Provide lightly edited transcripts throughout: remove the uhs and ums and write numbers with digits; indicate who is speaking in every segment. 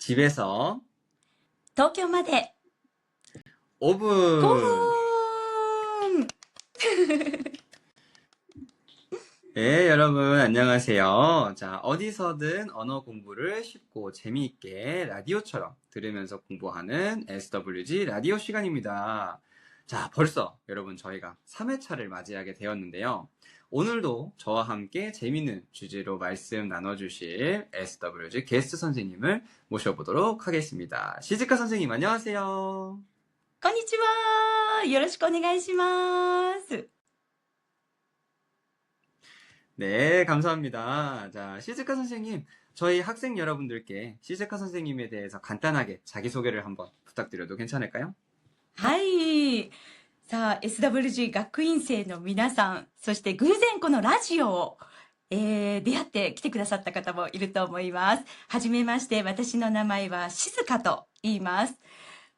Speaker 1: 집에서
Speaker 2: 東京まで
Speaker 1: 5분.
Speaker 2: 5분!
Speaker 1: 네, 여러분, 안녕하세요. 자, 어디서든 언어 공부를 쉽고 재미있게 라디오처럼 들으면서 공부하는 SWG 라디오 시간입니다. 자, 벌써 여러분 저희가 3회차를 맞이하게 되었는데요. 오늘도 저와 함께 재미있는 주제로 말씀 나눠주실 SWG 게스트 선생님을 모셔보도록 하겠습니다. 시즈카 선생님, 안녕하세요.
Speaker 2: こんにちは。よろしくお願いします。
Speaker 1: 네, 감사합니다. 자, 시즈카 선생님, 저희 학생 여러분들께 시즈카 선생님에 대해서 간단하게 자기소개를 한번 부탁드려도 괜찮을까요?
Speaker 2: はい。さあ、SWG 学院生の皆さん、そして偶然このラジオを、出会って来てくださった方もいると思います。はじめまして、私の名前は静香と言います。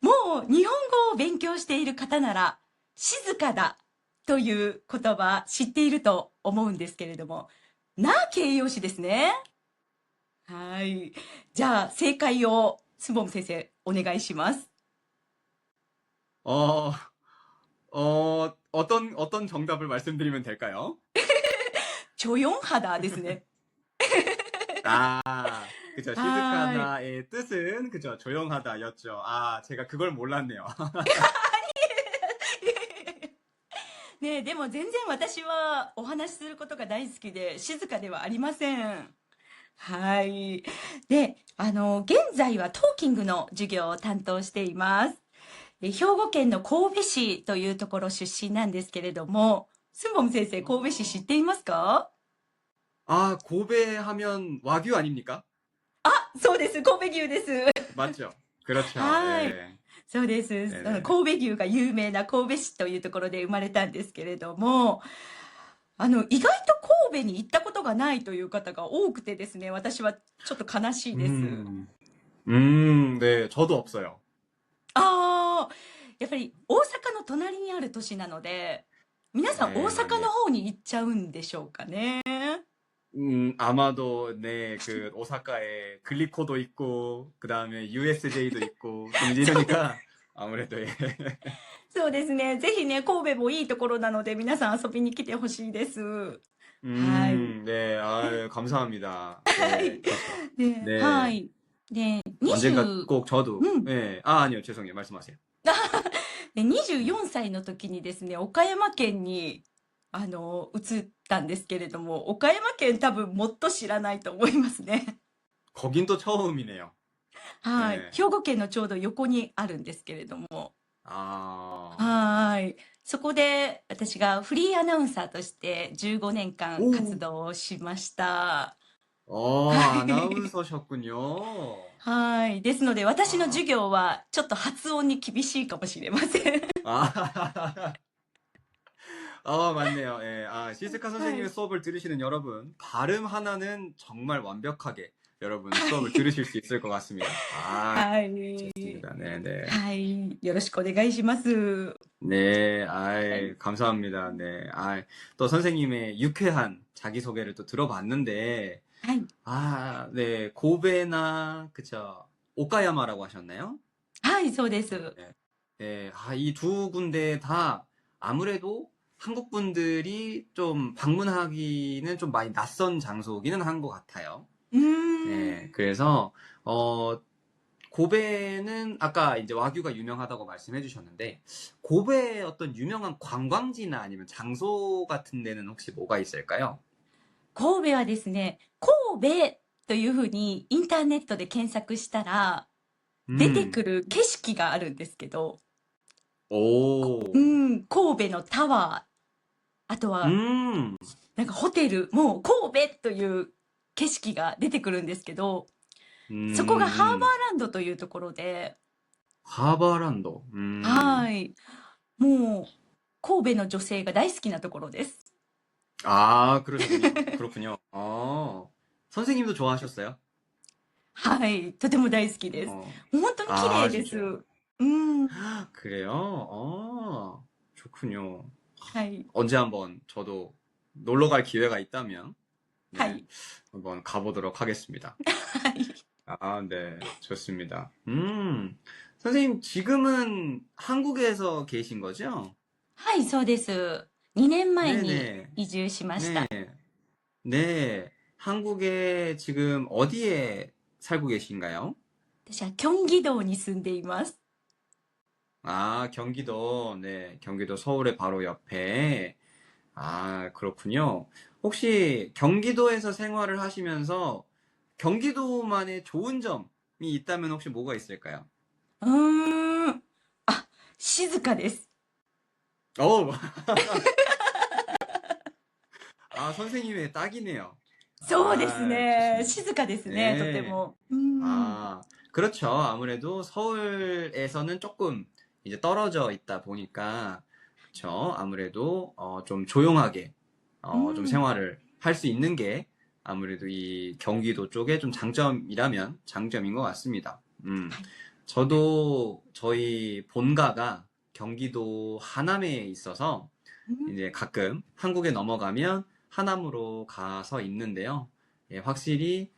Speaker 2: もう日本語を勉強している方なら、静かだという言葉知っていると思うんですけれども、な形容詞ですね。はい。じゃあ、正解を、スボン先生、お願いします。
Speaker 1: 어, 어떤 정답을 말씀드리면 될까요?
Speaker 2: 조용하다 ですね。
Speaker 1: 아, 그죠.
Speaker 2: 아,
Speaker 1: 시즈카다의 뜻은, 그죠. 조용하다였죠. 아, 제가 그걸 몰랐네요.
Speaker 2: ねえ、でも全然私はお話しすることが大好きで、静かではありません。はい。で、現在はトーキングの授業を担当しています。で兵庫県の神戸市というところ出身なんですけれども、スンボム先生、神戸市知っていますか？
Speaker 1: 아, 고베 하면 와규 아닙니까?
Speaker 2: そうです。神戸牛です。
Speaker 1: 맞죠? 그렇죠.
Speaker 2: はい。
Speaker 1: 예.
Speaker 2: そうです。
Speaker 1: 네네네.
Speaker 2: 神戸牛が有名な神戸市というところで生まれたんですけれども、意外と神戸に行ったことがないという方が多くてですね、私はちょっと悲しいです。
Speaker 1: 네, 저도 없어요.
Speaker 2: ああ、やっぱり大阪の隣にある都市なので、皆さん大
Speaker 1: 네,
Speaker 2: 阪
Speaker 1: 많이.
Speaker 2: の方に行っちゃうんでしょうかね。
Speaker 1: 아마도, 네, 그, 오사카에 글리코도 있고, 그 다음에 USJ도 있고, 좀 이러니까, 아무래도, 예.
Speaker 2: そうですね。ぜひね、神戸もいいところなので、皆さん遊びに来てほしいです。はい。
Speaker 1: 네, 아유, 감사합니다.
Speaker 2: は
Speaker 1: 네,
Speaker 2: い。
Speaker 1: 그렇죠.
Speaker 2: で、は
Speaker 1: 네,
Speaker 2: い。で、
Speaker 1: 언젠가
Speaker 2: 20、
Speaker 1: 꼭 저도,
Speaker 2: うん。
Speaker 1: 네, 아, 아니요, 죄송해요. 말씀하세요.
Speaker 2: で、24歳の時にですね、岡山県に、移ったんですけれども、岡山県多分もっと知らないと思いますね。
Speaker 1: 거긴 또 처음이네요.
Speaker 2: はい。
Speaker 1: 네,
Speaker 2: 兵庫県のちょうど横にあるんですけれども。
Speaker 1: 아,
Speaker 2: はい。そこで私がフリーアナウンサーとして15年間活
Speaker 1: 오,
Speaker 2: 動をしました。はい。
Speaker 1: 아나운서셨군요.
Speaker 2: はい。ですので私の
Speaker 1: 아,
Speaker 2: 授業はちょっと発音に厳しいかもしれません。
Speaker 1: 아, 맞네요. 예, 아, 시스카
Speaker 2: は
Speaker 1: 선생님의
Speaker 2: い。
Speaker 1: 수업을 들으시는 여러분, 발음 하나는 정말 완벽하게 여러분 수업을 들으실 수 있을 것 같습니다. 아,
Speaker 2: はい。
Speaker 1: 좋습니다. 네, 네.
Speaker 2: はい。よろしくお願いします。
Speaker 1: 네,
Speaker 2: はい。
Speaker 1: 아이, 감사합니다. 네, 아이, 또 선생님의 유쾌한 자기소개를 또 들어봤는데,
Speaker 2: はい。
Speaker 1: 아, 네, 고베나, 그쵸, 오카야마라고 하셨나요?
Speaker 2: はい、そうです。
Speaker 1: 네, 네, 아, 이 두 군데 다 아무래도 한국 분들이 좀 방문하기는 좀 많이 낯선 장소기는 한 것 같아요.
Speaker 2: うーん。
Speaker 1: 네, 그래서, 고베는 아까 이제 와규가 유명하다고 말씀해 주셨는데, 고베의 어떤 유명한 관광지나 아니면 장소 같은 데는 혹시 뭐가 있을까요?
Speaker 2: 神戸はですね、神戸というふうにインターネットで検索したら、出てく
Speaker 1: 음,
Speaker 2: る景色があるんですけど、
Speaker 1: 오,
Speaker 2: 神戸のタワー、あとは、
Speaker 1: 음,
Speaker 2: なんかホテル、もう神戸という景色が出てくるんですけど、そこがハーバーランドというところで、
Speaker 1: 하바란도,
Speaker 2: はい。もう、神戸の女性が大好きなところです。
Speaker 1: 아, 그러셨군요. 그렇군요. 선생님도 좋아하셨어요?
Speaker 2: はい。とても大好きです。
Speaker 1: 어,
Speaker 2: もう本当に綺
Speaker 1: 아,
Speaker 2: 麗です。
Speaker 1: 진짜요?
Speaker 2: うん。
Speaker 1: 그래요? 좋군요.
Speaker 2: はい。
Speaker 1: 언제 한번 저도 놀러 갈 기회가 있다면,
Speaker 2: は
Speaker 1: 네,
Speaker 2: い。
Speaker 1: 한번 가보도록 하겠습니다.
Speaker 2: はい。
Speaker 1: 아, 네. 좋습니다. 선생님, 지금은 한국에서 계신 거죠?
Speaker 2: はい、そうです。2年前に
Speaker 1: 네네.
Speaker 2: 移住しまし
Speaker 1: 네.
Speaker 2: た。
Speaker 1: 네. 한국에 지금 어디에 살고 계신가요?
Speaker 2: 私はキョンギ道に住んでいます。
Speaker 1: 아, 경기도, 네. 경기도 서울의 바로 옆에. 아, 그렇군요. 혹시 경기도에서 생활을 하시면서 경기도만의 좋은 점이 있다면 혹시 뭐가 있을까요?
Speaker 2: うーん。あ、静かです。
Speaker 1: 어, 아, 선생님의 딱이네요.
Speaker 2: そうです
Speaker 1: 아,
Speaker 2: ね。
Speaker 1: 좋습니다.
Speaker 2: 静かですね、とて
Speaker 1: 네.
Speaker 2: も。うん。
Speaker 1: 아, 그렇죠. 아무래도 서울에서는 조금 이제 떨어져 있다 보니까, 그렇죠. 아무래도 좀 조용하게
Speaker 2: う
Speaker 1: 좀
Speaker 2: ん。
Speaker 1: 생활을 할 수 있는 게 아무래도 이 경기도 쪽에 좀 장점이라면 장점인 것 같습니다.
Speaker 2: はい。
Speaker 1: 저도 저희 본가가 경기도 하남에 있어서
Speaker 2: うん。
Speaker 1: 이제 가끔 한국에 넘어가면 하남으로 가서 있는데요. 예, 확실히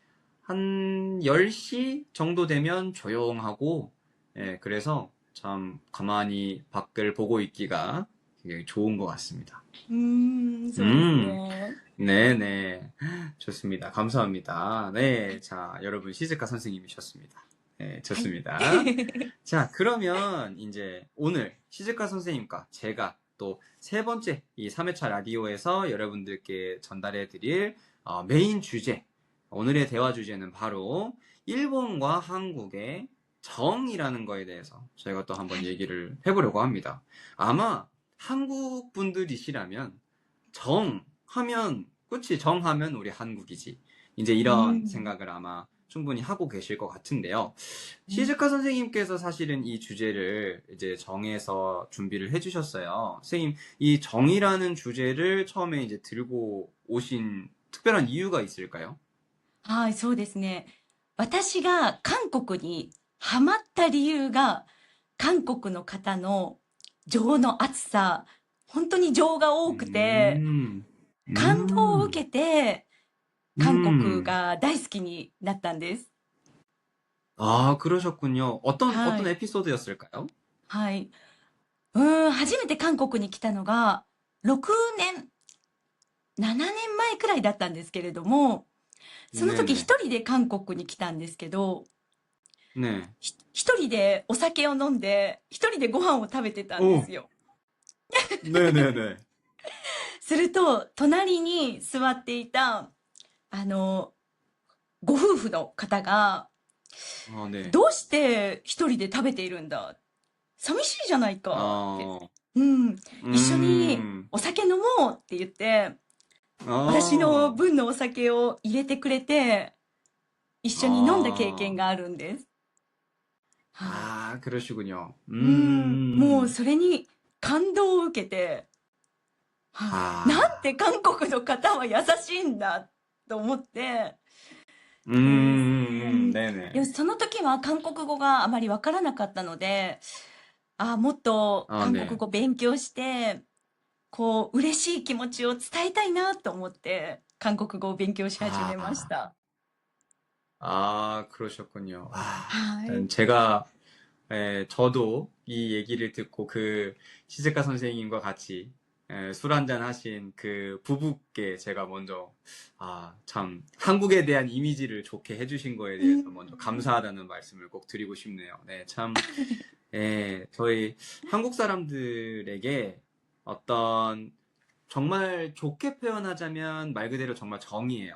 Speaker 1: 한 10시 정도 되면 조용하고, 예, 그래서 참 가만히 밖을 보고 있기가 굉장히 좋은 것 같습니다.
Speaker 2: そうです
Speaker 1: 음,
Speaker 2: ね。
Speaker 1: 네네. 좋습니다. 감사합니다. 네, 자, 여러분 시즈카 선생님이셨습니다. 네,
Speaker 2: はい。
Speaker 1: 좋습니다. 자, 그러면 이제 오늘 시즈카 선생님과 제가 또 세 번째 이 3회차 라디오에서 여러분들께 전달해 드릴 메인 주제, 오늘의 대화 주제는 바로 일본과 한국의 정이라는 거에 대해서 저희가 또
Speaker 2: は
Speaker 1: 한번
Speaker 2: い。
Speaker 1: 얘기를 해보려고 합니다. 아마 한국 분들이시라면 정하면, 그치, 정하면 우리 한국이지. 이제
Speaker 2: う
Speaker 1: 이런
Speaker 2: ん。
Speaker 1: 생각을 아마 충분히 하고 계실 것 같은데요.
Speaker 2: うん。
Speaker 1: 시즈카 선생님께서 사실은 이 주제를 이제 정해서 준비를 해주셨어요. 선생님, 이 정이라는 주제를 처음에 이제 들고 오신 특별한 이유가 있을까요?
Speaker 2: はい、そうですね。私が韓国にハマった理由が、韓国の方の情の厚さ、本当に情が多くて、
Speaker 1: 음,
Speaker 2: 感動を受
Speaker 1: 음,
Speaker 2: けて、韓国
Speaker 1: 음.
Speaker 2: が大好きになったんです。
Speaker 1: 아, 그러셨군요. 어떤
Speaker 2: はい。
Speaker 1: 에피소드였을까요?
Speaker 2: はい。初めて韓国に来たのが、6年、7年前くらいだったんですけれども、その時
Speaker 1: 네네.
Speaker 2: 一人で韓国に来たんですけど、
Speaker 1: 네.
Speaker 2: 一人でお酒を飲んで、一人でご飯を食べてたんで
Speaker 1: 오,
Speaker 2: すよ。
Speaker 1: 네네네.
Speaker 2: すると、隣に座っていた、あの、ご夫婦の方が、
Speaker 1: 네.
Speaker 2: どうして一人で食べているんだ、寂しいじゃないかって。
Speaker 1: 어,
Speaker 2: うん、一緒に
Speaker 1: 음,
Speaker 2: お酒飲もうって言って、私の
Speaker 1: 어,
Speaker 2: 分のお酒を入れてくれて、一緒に飲んだ経験
Speaker 1: 아,
Speaker 2: があるんです。はい。
Speaker 1: 아, 그러시군요.
Speaker 2: もうそれに感動を受けて、はい。なんて
Speaker 1: 아,
Speaker 2: 韓国の方は優しいんだと思って、でも
Speaker 1: 네네.
Speaker 2: その時は韓国語があまりわからなかったので、もっと
Speaker 1: 아,
Speaker 2: 韓国
Speaker 1: 네.
Speaker 2: 語勉強して、こう、嬉しい気持ちを伝えたいなと思って、韓国語を勉強し始めまし
Speaker 1: 아,
Speaker 2: た。
Speaker 1: 아, 그러셨군요. 아,
Speaker 2: はい。
Speaker 1: 일단 제가, 저도 이 얘기를 듣고 그 시즈카 선생님과 같이 술 한잔 하신 그 부부께 제가 먼저, 참, 한국에 대한 이미지를 좋게 해주신 거에
Speaker 2: う
Speaker 1: 대해서 먼저
Speaker 2: ん。
Speaker 1: 감사하다는 말씀을 꼭 드리고 싶네요. 네, 참, 저희 한국 사람들에게 어떤 정말 좋게 표현하자면 말 그대로 정말 정이에요.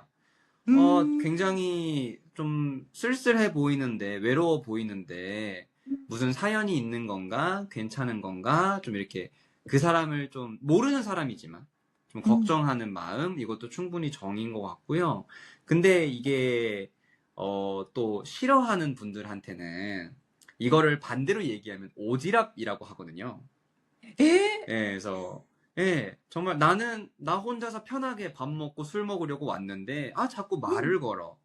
Speaker 2: うーん。
Speaker 1: 굉장히 좀 쓸쓸해 보이는데, 외로워 보이는데, 무슨 사연이 있는 건가? 괜찮은 건가? 좀 이렇게 그 사람을 좀 모르는 사람이지만 좀
Speaker 2: うん。
Speaker 1: 걱정하는 마음, 이것도 충분히 정인 것 같고요. 근데 이게, 또 싫어하는 분들한테는 이거를 반대로 얘기하면 오지랖이라고 하거든요.
Speaker 2: え
Speaker 1: 예, 그래서 정말 나는 나 혼자서 편하게 밥 먹고 술 먹으려고 왔는데 자꾸
Speaker 2: うん。
Speaker 1: 말을 걸어.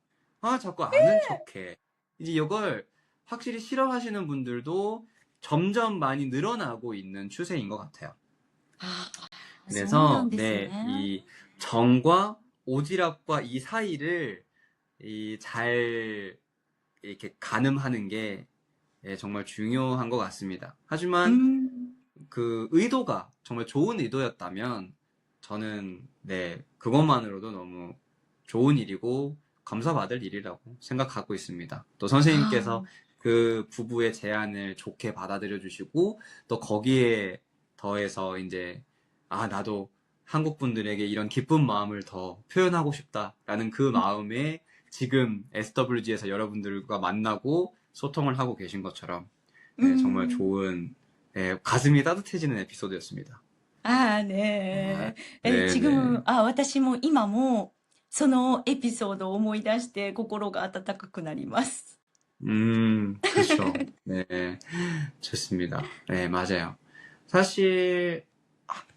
Speaker 1: 자꾸 아는 척해. 이제 이걸 확실히 싫어하시는 분들도 점점 많이 늘어나고 있는 추세인 것 같아요.
Speaker 2: そうなん
Speaker 1: 그래서
Speaker 2: ですね。
Speaker 1: 이 정과 오지랖과 이 사이를 잘 이렇게 가늠하는 게 예, 정말 중요한 것 같습니다. 하지만
Speaker 2: 음,
Speaker 1: 그 의도가 정말 좋은 의도였다면 저는 네, 그것만으로도 너무 좋은 일이고 감사받을 일이라고 생각하고 있습니다. 또 선생님께서
Speaker 2: 아,
Speaker 1: 그 부부의 제안을 좋게 받아들여 주시고 또 거기에 더해서 이제 아, 나도 한국 분들에게 이런 기쁜 마음을 더 표현하고 싶다라는 그 마음에 지금 SWG에서 여러분들과 만나고 소통을 하고 계신 것처럼 네, 정말
Speaker 2: 음.
Speaker 1: 좋은 네, 가슴이 따뜻해지는 에피소드였습니다.
Speaker 2: ああ
Speaker 1: は
Speaker 2: ね
Speaker 1: い。ねえね
Speaker 2: 私も今もそのエピソードを思い出して心が温かくなります。
Speaker 1: 그쵸. 네, 좋습니다. 네, 맞아요. 사실,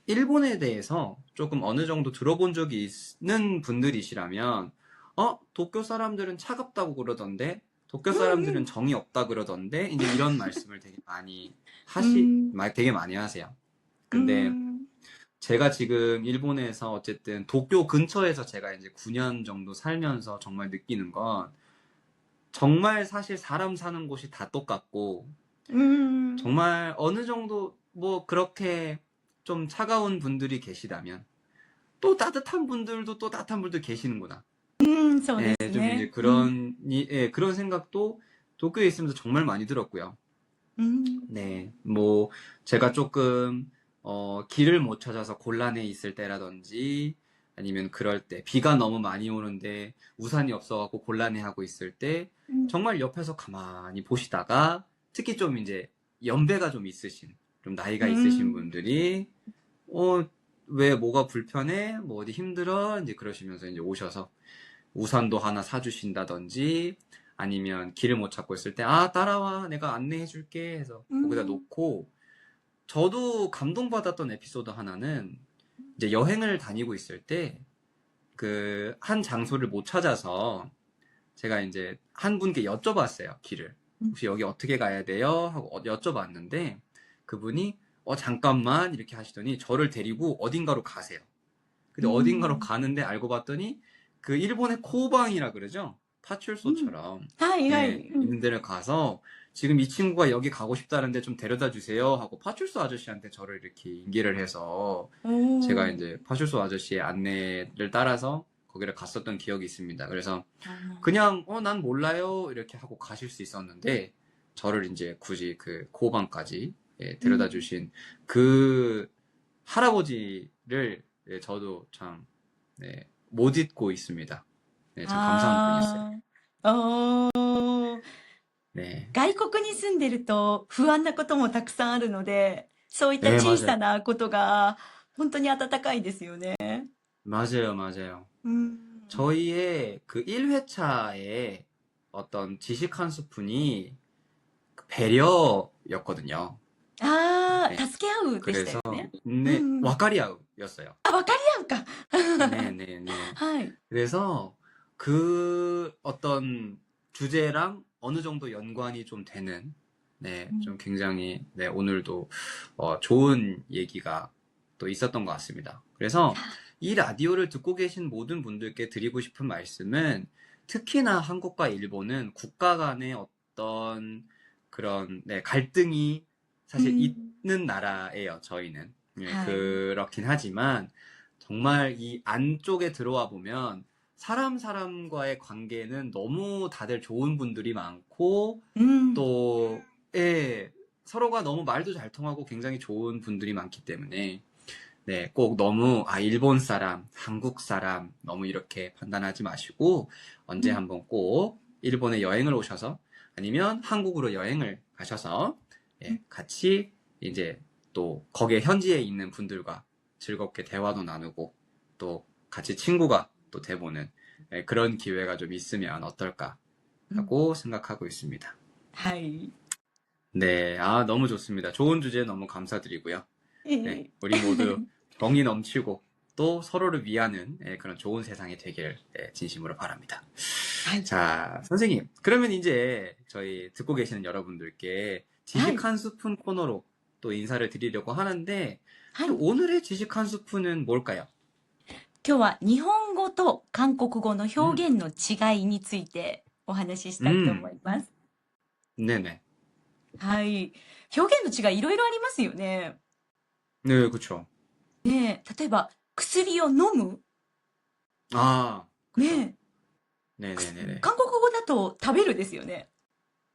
Speaker 1: 일본에 대해서 조금 어느 정도 들어본 적이 있는 분들이시라면, 도쿄 사람들은 차갑다고 그러던데, 도쿄
Speaker 2: うんう
Speaker 1: 사람들은
Speaker 2: ん。
Speaker 1: 정이 없다 그러던데, 이제 이런 말씀을 되게 많이
Speaker 2: うん。
Speaker 1: 되게 많이 하세요.
Speaker 2: う
Speaker 1: 근데
Speaker 2: ん。
Speaker 1: 제가 지금 일본에서 어쨌든 도쿄 근처에서 제가 이제 9년 정도 살면서 정말 느끼는 건, 정말 사실 사람 사는 곳이 다 똑같고,
Speaker 2: うん。
Speaker 1: 정말 어느 정도 뭐 그렇게 좀 차가운 분들이 계시다면, 또 따뜻한 분들도 또 따뜻한 분들 계시는구나.
Speaker 2: うん、そうで
Speaker 1: 예,
Speaker 2: す
Speaker 1: 좀 이제
Speaker 2: ね。うん。
Speaker 1: 예, 그런 생각도 도쿄에 있으면서 정말 많이 들었고요.
Speaker 2: うん。
Speaker 1: 네, 뭐, 제가 조금, 길을 못 찾아서 곤란해 있을 때라든지, 아니면 그럴 때, 비가 너무 많이 오는데 우산이 없어갖고 곤란해하고 있을 때,
Speaker 2: うん。
Speaker 1: 정말 옆에서 가만히 보시다가, 특히 좀 이제 연배가 좀 있으신, 좀
Speaker 2: う
Speaker 1: 나이가 있으신
Speaker 2: ん。
Speaker 1: 분들이, 어, 왜 뭐가 불편해? 뭐 어디 힘들어? 이제 그러시면서 이제 오셔서 우산도 하나 사주신다든지, 아니면 길을 못 찾고 있을 때, 따라와. 내가 안내해 줄게. 해서
Speaker 2: う
Speaker 1: 거기다
Speaker 2: ん。
Speaker 1: 놓고, 저도 감동받았던 에피소드 하나는, 이제 여행을 다니고 있을 때, 한 장소를 못 찾아서, 제가 이제 한 분께 여쭤봤어요, 길을. 혹시 여기 어떻게 가야 돼요? 하고 여쭤봤는데, 그분이, 잠깐만, 이렇게 하시더니, 저를 데리고 어딘가로 가세요.
Speaker 2: う
Speaker 1: 근데 어딘가로
Speaker 2: ん。
Speaker 1: 가는데 알고 봤더니 그 일본의 코방이라 그러죠?
Speaker 2: うん。
Speaker 1: 파출소처럼
Speaker 2: はいは
Speaker 1: 예,
Speaker 2: い。うん。
Speaker 1: 있는 데를 가서 지금 이 친구가 여기 가고 싶다는데 좀 데려다 주세요 하고 파출소 아저씨한테 저를 이렇게 인계를 해서
Speaker 2: お
Speaker 1: 제가
Speaker 2: ー。
Speaker 1: 이제 파출소 아저씨의 안내를 따라서 거기를 갔었던 기억이 있습니다. 그래서
Speaker 2: あー
Speaker 1: 그냥 난 몰라요 이렇게 하고 가실 수 있었는데 저를 이제 굳이 그 코방까지 예,
Speaker 2: う
Speaker 1: 데려다
Speaker 2: ん。
Speaker 1: 주신 그 할아버지를 예, 저도 참, 네, 못 잊고 있습니다. 네, 참 감사한 분이었어요.
Speaker 2: ああ。おー。
Speaker 1: 네.
Speaker 2: 外国に住んでると不安なこともたくさんあるので、そういった
Speaker 1: 네,
Speaker 2: 小
Speaker 1: 맞아요.
Speaker 2: さなことが本当に温かいですよね。
Speaker 1: 맞아요, 맞아요.
Speaker 2: うん。
Speaker 1: 저희의 그 1회차에 어떤 지식 한 스푼이 그 배려였거든요.
Speaker 2: ああ、
Speaker 1: 네.
Speaker 2: 助け合うでした
Speaker 1: 그래서,
Speaker 2: よね。う
Speaker 1: 네,
Speaker 2: ん。
Speaker 1: 와카리아우였어요.
Speaker 2: あ、わかり合うか。
Speaker 1: 네네네.
Speaker 2: はい。
Speaker 1: 그래서 그 어떤 주제랑 어느 정도 연관이 좀 되는, 네,
Speaker 2: う
Speaker 1: 좀
Speaker 2: ん。
Speaker 1: 굉장히, 네, 오늘도 좋은 얘기가 또 있었던 것 같습니다. 그래서 이 라디오를 듣고 계신 모든 분들께 드리고 싶은 말씀은 특히나 한국과 일본은 국가 간의 어떤 그런, 네, 갈등이
Speaker 2: う
Speaker 1: 사실
Speaker 2: ん。
Speaker 1: 있는 나라예요, 저희는. 네,
Speaker 2: はい。
Speaker 1: 그렇긴 하지만 정말 이 안쪽에 들어와 보면 사람과의 관계는 너무 다들 좋은 분들이 많고
Speaker 2: うん。
Speaker 1: 또 예, 서로가 너무 말도 잘 통하고 굉장히 좋은 분들이 많기 때문에 네, 꼭 너무 일본 사람, 한국 사람 너무 이렇게 판단하지 마시고
Speaker 2: う
Speaker 1: 언제
Speaker 2: ん。
Speaker 1: 한번 꼭 일본에 여행을 오셔서 아니면 한국으로 여행을 가셔서 예, 같이 이제 또 거기에 현지에 있는 분들과 즐겁게 대화도 나누고 또 같이 친구가 또 돼보는 예, 그런 기회가 좀 있으면 어떨까
Speaker 2: うん。
Speaker 1: 하고 생각하고 있습니다.
Speaker 2: はい。
Speaker 1: 네, 너무 좋습니다. 좋은 주제 너무 감사드리고요.
Speaker 2: え
Speaker 1: 네,
Speaker 2: え。
Speaker 1: 우리 모두 정이 넘치고 또 서로를 위하는 예, 그런 좋은 세상이 되길 예, 진심으로 바랍니다.
Speaker 2: はい。
Speaker 1: 자, 선생님, 그러면 이제 저희 듣고 계시는 여러분들께
Speaker 2: は
Speaker 1: 지식
Speaker 2: い。
Speaker 1: 한 스푼 코너로 또 인사를 드리려고 하는데
Speaker 2: はい。
Speaker 1: 오늘의 지식 한 스푼은 뭘까요?
Speaker 2: 今日は日本語と韓国語の
Speaker 1: 음,
Speaker 2: 表現の違いについてお話ししたいと思います。
Speaker 1: 네네.
Speaker 2: はい。表現の違いいろいろありますよね。
Speaker 1: 네, 그쵸.
Speaker 2: ねえ、例えば、薬を飲む。
Speaker 1: 아,
Speaker 2: ね
Speaker 1: 그쵸.
Speaker 2: え、
Speaker 1: 네네네네.
Speaker 2: 韓国語だと食べるですよね。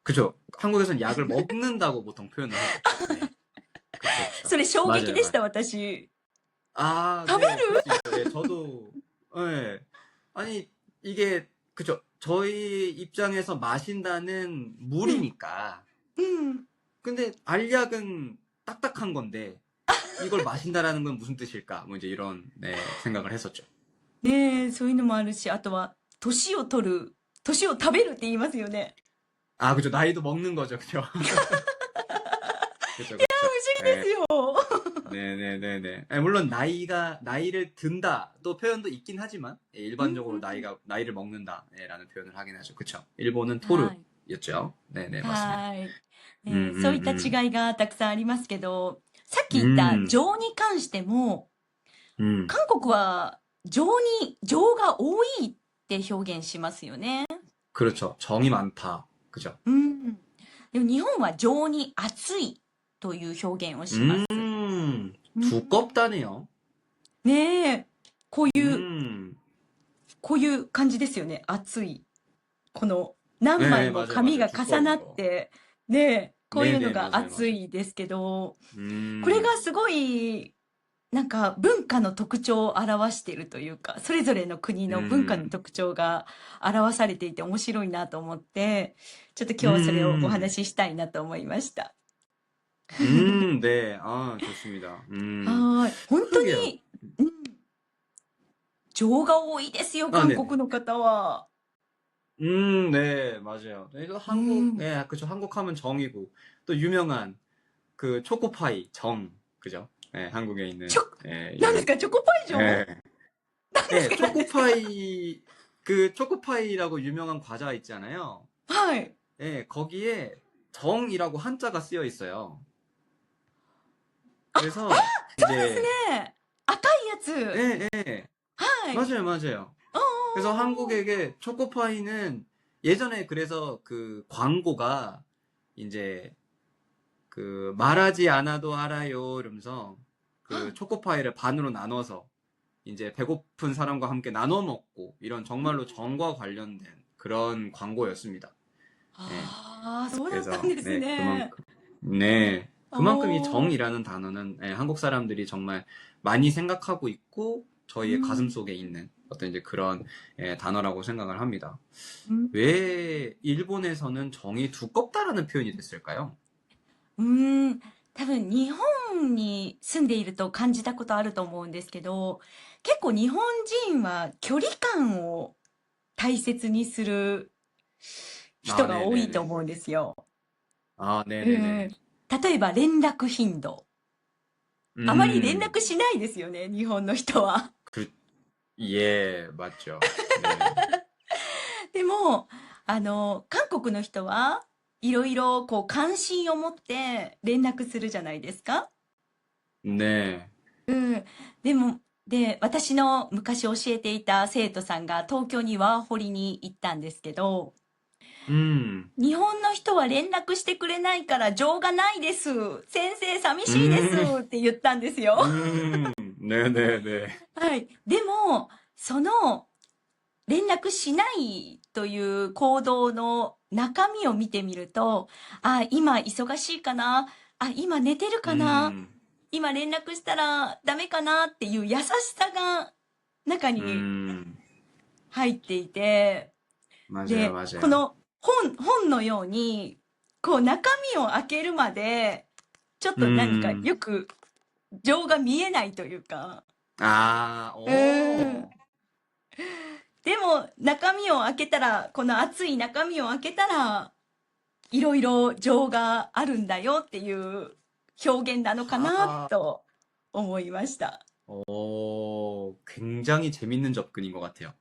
Speaker 1: 그쵸. 한국에선 약을 먹는다고 보통 표현을 하죠. 네. 그쵸,
Speaker 2: そ
Speaker 1: 그쵸.
Speaker 2: れ衝撃
Speaker 1: 맞아요,
Speaker 2: でし
Speaker 1: 맞아요.
Speaker 2: た、私。
Speaker 1: 아,
Speaker 2: 食べ
Speaker 1: 네, 그럴
Speaker 2: る。
Speaker 1: 수 있어요. 예, 저도, 예. 아니, 이게, 그쵸. 저희 입장에서 마신다는
Speaker 2: うん、
Speaker 1: 물이니까.
Speaker 2: うん。
Speaker 1: 근데 알약은 딱딱한 건데, 이걸 마신다라는 건 무슨 뜻일까? 뭐 이제 이런, 네, 생각을 했었죠.
Speaker 2: ねえ、そういうのもあるし、あとは、年を取る、年を食べるって言いますよね。
Speaker 1: 아, 그쵸. 나이도 먹는 거죠. 그쵸. 그쵸,
Speaker 2: 不
Speaker 1: 그쵸.
Speaker 2: 思議で
Speaker 1: 예.
Speaker 2: すよ。
Speaker 1: 네네네네. 예, 물론 나이를 든다 또 표현도 있긴 하지만, 예,
Speaker 2: う
Speaker 1: 일반적으로
Speaker 2: ん。
Speaker 1: 나이를 먹는다, 예, 라는 표현을 하긴 하죠. 그쵸. 일본은
Speaker 2: はい。
Speaker 1: 토르였죠. 네네, 맞습니다.
Speaker 2: はい。
Speaker 1: 음,
Speaker 2: そういった
Speaker 1: 음,
Speaker 2: 違いがたくさんありますけど、さっき言った
Speaker 1: 음,
Speaker 2: 情に関しても、
Speaker 1: 음.
Speaker 2: 韓国は情が多いって表現しますよね。
Speaker 1: 그렇죠. 정이 많다. 그죠.
Speaker 2: うん。でも日本は情に熱いという表現をします。うん。
Speaker 1: 두껍다네요.
Speaker 2: ねえ、こういう、
Speaker 1: 음,
Speaker 2: こういう感じですよね。熱い。この何枚
Speaker 1: 네,
Speaker 2: も
Speaker 1: 맞아요,
Speaker 2: 紙
Speaker 1: 맞아요.
Speaker 2: が重な
Speaker 1: 두꺼운
Speaker 2: っ
Speaker 1: 거.
Speaker 2: て、ねえ、こういうの
Speaker 1: 네네,
Speaker 2: が
Speaker 1: 맞아요,
Speaker 2: 熱
Speaker 1: 맞아요.
Speaker 2: いですけど、これ
Speaker 1: 음,
Speaker 2: がすごい、なんか文化の特徴を表しているというか、それぞれの国の文化の
Speaker 1: 음,
Speaker 2: 特徴が表されていて面白いなと思って、ちょっと今日はそれをお
Speaker 1: 음,
Speaker 2: 話ししたいなと思いました。
Speaker 1: 네. 아, 좋습니다.
Speaker 2: はい。本当
Speaker 1: 그러게요.
Speaker 2: に、うん、情が多いですよ、
Speaker 1: 아,
Speaker 2: 韓
Speaker 1: 네네.
Speaker 2: 国の方は。
Speaker 1: 네, 맞아요. 또
Speaker 2: うん。
Speaker 1: 예, 그쵸. 한국 하면 정이고, 또 유명한 그 초코파이, 정, 그죠? 예, 한국에
Speaker 2: ちょ、
Speaker 1: 있는, 예,
Speaker 2: 何ですか、チョコパイ状？
Speaker 1: 예,
Speaker 2: 何です
Speaker 1: 예,
Speaker 2: か、何ですか？
Speaker 1: 초코파이, 그 초코파이라고 유명한 과자 있잖아요.
Speaker 2: はい。
Speaker 1: 예, 거기에 정이라고 한자가 쓰여 있어요. 그래서
Speaker 2: そうです
Speaker 1: 이제,
Speaker 2: ね。赤いやつ。
Speaker 1: 예, 예,
Speaker 2: はい。
Speaker 1: 맞아요, 맞아요.
Speaker 2: お
Speaker 1: 그래서
Speaker 2: ー。
Speaker 1: 한국에게 초코파이는 예전에 그래서 그 광고가 이제 그 말하지 않아도 알아요 이러면서 그 초코파이를 반으로 나눠서 이제 배고픈 사람과 함께 나눠 먹고 이런 정말로 정과 관련된 그런 광고였습니다. 예.
Speaker 2: ああ、そうだったん
Speaker 1: 그래서
Speaker 2: です
Speaker 1: 네,
Speaker 2: ね。
Speaker 1: 그만큼 네,
Speaker 2: お
Speaker 1: 그만큼 이
Speaker 2: ー。
Speaker 1: 정이라는 단어는 예, 한국 사람들이 정말 많이 생각하고 있고
Speaker 2: う
Speaker 1: 저희의 가슴
Speaker 2: ん。
Speaker 1: 속에 있는 어떤 이제 그런 예, 단어라고 생각을 합니다.
Speaker 2: うん。
Speaker 1: 왜 일본에서는 정이 두껍다라는 표현이 됐을까요?
Speaker 2: うーん、多分日本に住んでいると感じたことあると思うんですけど、結構日本人は距離感を大切にする
Speaker 1: 아,
Speaker 2: 人が多いと
Speaker 1: 네네네.
Speaker 2: 思うんですよ。
Speaker 1: 아,
Speaker 2: うん。
Speaker 1: 네네네.
Speaker 2: 例えば連絡頻度。あまり連
Speaker 1: 음,
Speaker 2: 絡しないですよね、日本の人は。
Speaker 1: 그, 예, 맞죠. 네.
Speaker 2: でも、韓国の人はいろいろこう関心を持って連絡するじゃないですか。
Speaker 1: 네.
Speaker 2: うん。でも、で、私の昔教えていた生徒さんが東京にワーホリに行ったんですけど、
Speaker 1: 음,
Speaker 2: 日本の人は連絡してくれないから情がないです。先生寂しいです
Speaker 1: 음,
Speaker 2: って言ったんですよ。
Speaker 1: 네네네.
Speaker 2: はい。でも、その連絡しないという行動の中身を見てみると、あ、今忙しいかな、あ、今寝てるかな、
Speaker 1: 음,
Speaker 2: 今連絡したらダメかなっていう優しさが中に
Speaker 1: 음,
Speaker 2: 入っていて、
Speaker 1: 맞아요,
Speaker 2: で、こ
Speaker 1: 맞아요.
Speaker 2: の本のように、こう中身を開けるまで、ちょっと何か
Speaker 1: 음,
Speaker 2: よく情が見えないというか、
Speaker 1: 아,
Speaker 2: うーん。
Speaker 1: 오,
Speaker 2: でも中身を開けたら、この熱い中身を開けたら、いろいろ情があるんだよっていう表現なのかな
Speaker 1: 아,
Speaker 2: と思いました。
Speaker 1: 오, 굉장히 재밌는 접근인 것 같아요.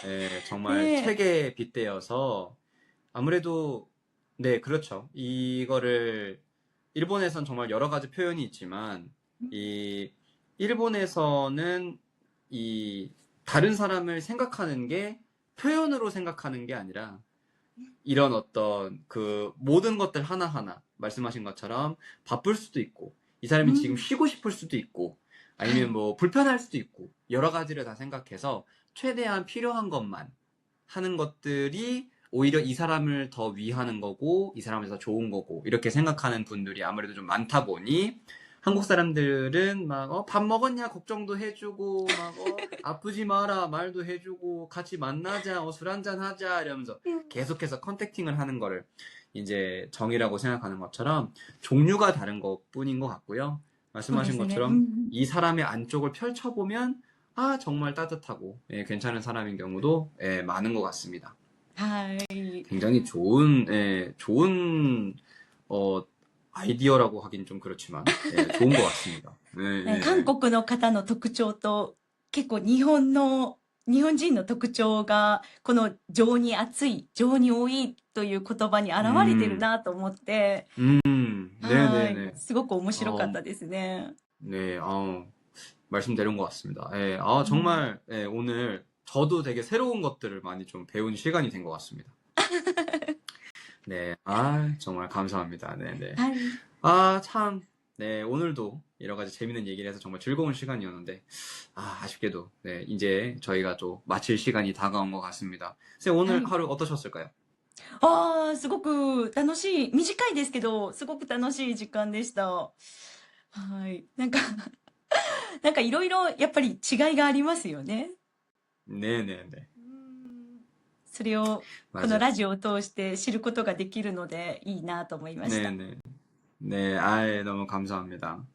Speaker 1: 네, 정말
Speaker 2: ねえ。
Speaker 1: 책에 빗대어서 아무래도 네, 그렇죠. 이거를 일본에선 정말 여러 가지 표현이 있지만 이 일본에서는 이 다른 사람을 생각하는 게 표현으로 생각하는 게 아니라 이런 어떤 그 모든 것들 하나하나 말씀하신 것처럼 바쁠 수도 있고 이 사람이 지금 쉬고 싶을 수도 있고 아니면 뭐 불편할 수도 있고 여러 가지를 다 생각해서 최대한 필요한 것만 하는 것들이 오히려 이 사람을 더 위하는 거고 이 사람을 더 좋은 거고 이렇게 생각하는 분들이 아무래도 좀 많다 보니 한국 사람들은 막 밥 먹었냐 걱정도 해주고 막 아프지 마라 말도 해주고 같이 만나자 술 한잔 하자 이러면서 계속해서 컨택팅을 하는 거를 이제 정이라고 생각하는 것처럼 종류가 다른 것뿐인 것 같고요. 말씀하신
Speaker 2: そうですね。
Speaker 1: 것처럼 이 사람의 안쪽을 펼쳐보면 아 정말 따뜻하고 예, 괜찮은 사람인 경우도 예, 많은 것 같습니다.
Speaker 2: はい。
Speaker 1: 굉장히 좋은 예, 좋은 아이디어라고 하긴 좀 그렇지만 예, 좋은 것 같습니다. 예,
Speaker 2: ね
Speaker 1: 예,
Speaker 2: 韓
Speaker 1: 예.
Speaker 2: 国の方の特徴と結構日本人の特徴がこの情に熱い、情に多いという言葉に現れてるなと思って、はい。
Speaker 1: 네네네.
Speaker 2: すごく面白かっ
Speaker 1: 어,
Speaker 2: たですね。
Speaker 1: 네, 말씀대로 것 같습니다. 예,
Speaker 2: うん。
Speaker 1: 정말 예, 오늘 저도 되게 새로운 것들을 많이 좀 배운 시간이 된 것 같습니다. 네, 정말 감사합니다. 네네.
Speaker 2: はい。
Speaker 1: 참, 네, 오늘도 여러 가지 재밌는 얘기를 해서 정말 즐거운 시간이었는데, 아쉽게도, 네, 이제 저희가 또 마칠 시간이 다가온 것 같습니다. 선생님,
Speaker 2: は
Speaker 1: 오늘
Speaker 2: い。
Speaker 1: 하루 어떠셨을까요?
Speaker 2: すごく楽しい、短いですけど、すごく楽しい時間でした。はい。なんかいろいろやっぱり違いがありますよね。
Speaker 1: 네네네.
Speaker 2: それをこの
Speaker 1: 맞아요.
Speaker 2: ラジオを通して知ることができるのでいいなと思いました。
Speaker 1: 네네. 네, 너무 감사합니다.
Speaker 2: はい。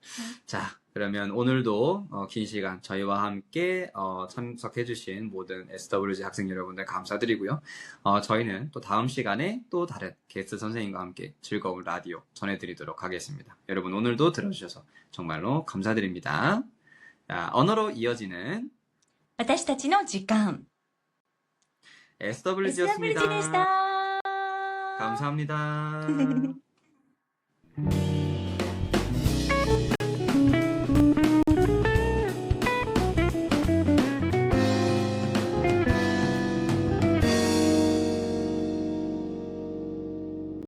Speaker 1: 자, 그러면 오늘도 긴 시간 저희와 함께 참석해주신 모든 SWG 학생 여러분들 감사드리고요. 저희는 또 다음 시간에 또 다른 게스트 선생님과 함께 즐거운 라디오 전해드리도록 하겠습니다. 여러분 오늘도 들어주셔서 정말로 감사드립니다. 자, 언어로 이어지는
Speaker 2: 私たちの時間。
Speaker 1: SWG였습니다.
Speaker 2: SWG でした。
Speaker 1: 감사합니다.